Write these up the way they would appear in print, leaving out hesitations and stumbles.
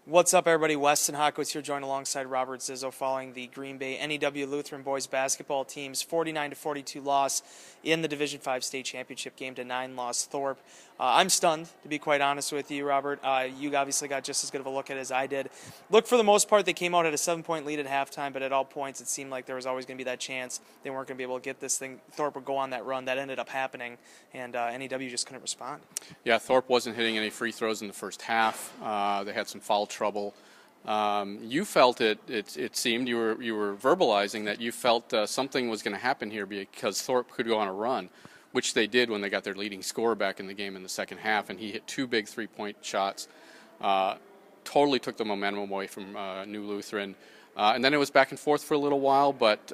What's up, everybody? Weston Hockwitz here, joined alongside Robert Zizzo following the Green Bay N.E.W. Lutheran boys basketball team's 49-42 loss in the Division V state championship game to 9-loss Thorp. I'm stunned, to be quite honest with you, Robert. You obviously got just as good of a look at it as I did. Look, for the most part, they came out at a 7-point lead at halftime, but at all points it seemed like there was always going to be that chance they weren't going to be able to get this thing. Thorp would go on that run. That ended up happening, and N.E.W. just couldn't respond. Yeah, Thorp wasn't hitting any free throws in the first half. They had some foul trouble. You felt it seemed you were verbalizing that you felt something was going to happen here because Thorp could go on a run, which they did when they got their leading scorer back in the game in the second half, and he hit two big three-point shots. Totally took the momentum away from New Lutheran. And then it was back and forth for a little while, but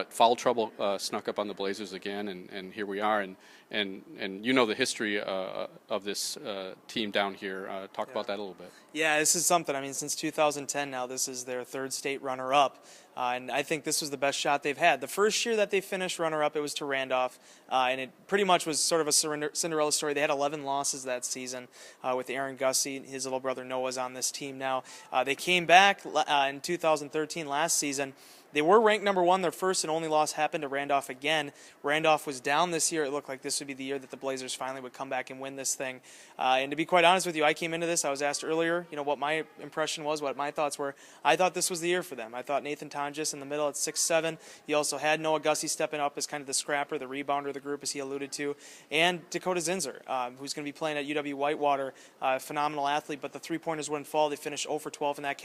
foul trouble snuck up on the Blazers again, and here we are. And you know the history of this team down here. Talk about that a little bit. Yeah, this is something. I mean, since 2010 now, this is their third state runner-up, and I think this was the best shot they've had. The first year that they finished runner-up, it was to Randolph, and it pretty much was sort of a Cinderella story. They had 11 losses that season with Aaron Gussie. His little brother Noah's on this team now. They came back in 2013 last season. They were ranked number one. Their first and only loss happened to Randolph again. Randolph was down this year. It looked like this would be the year that the Blazers finally would come back and win this thing. And to be quite honest with you, I came into this, I was asked earlier, what my impression was, what my thoughts were. I thought this was the year for them. I thought Nathan Tonjes in the middle at 6'7". You also had Noah Gussie stepping up as kind of the scrapper, the rebounder of the group, as he alluded to. And Dakota Zinzer, who's going to be playing at UW-Whitewater, phenomenal athlete, but the three-pointers wouldn't fall. They finished 0 for 12 in that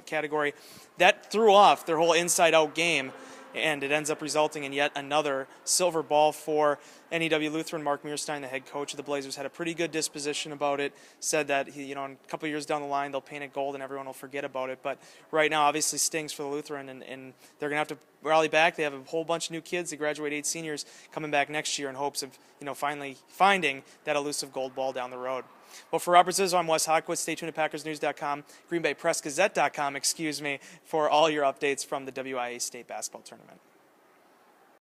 category. That threw off their whole inside-out game, and it ends up resulting in yet another silver ball for N.E.W. Lutheran. Mark Mearstein, the head coach of the Blazers, had a pretty good disposition about it, said that in a couple of years down the line they'll paint it gold and everyone will forget about it. But right now obviously stings for the Lutheran, and they're going to have to rally back. They have a whole bunch of new kids. They graduate 8 seniors coming back next year in hopes of finally finding that elusive gold ball down the road. Well, for Robert Zizzo, I'm Wes Hockwitz. Stay tuned to PackersNews.com, GreenBayPressGazette.com, for all your updates from the WIAA State Basketball Tournament.